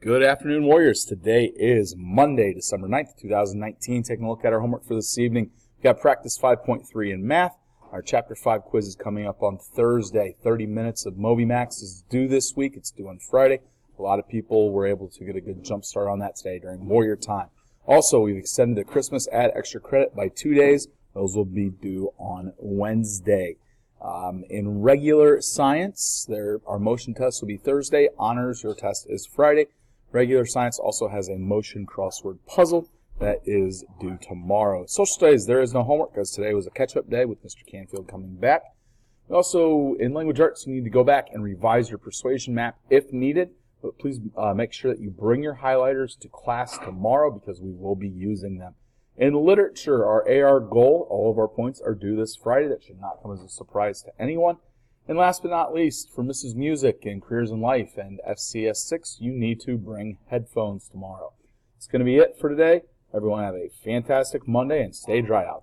Good afternoon, Warriors. Today is Monday, December 9th, 2019. Taking a look at our homework for this evening. We've got Practice 5.3 in Math. Our Chapter 5 quiz is coming up on Thursday. 30 minutes of MobyMax is due this week. It's due on Friday. A lot of people were able to get a good jump start on that today during Warrior time. Also, we've extended the Christmas Add Extra Credit by 2 days. Those will be due on Wednesday. In regular science, our motion test will be Thursday. Honors, your test is Friday. Regular science also has a motion crossword puzzle that is due tomorrow. Social studies, there is no homework because today was a catch-up day with Mr. Canfield coming back. Also, in language arts, you need to go back and revise your persuasion map if needed. But please make sure that you bring your highlighters to class tomorrow because we will be using them. In literature, our AR goal, all of our points are due this Friday. That should not come as a surprise to anyone. And last but not least, for Mrs. Music and Careers in Life and FCS 6, you need to bring headphones tomorrow. It's going to be it for today. Everyone have a fantastic Monday and stay dry out there.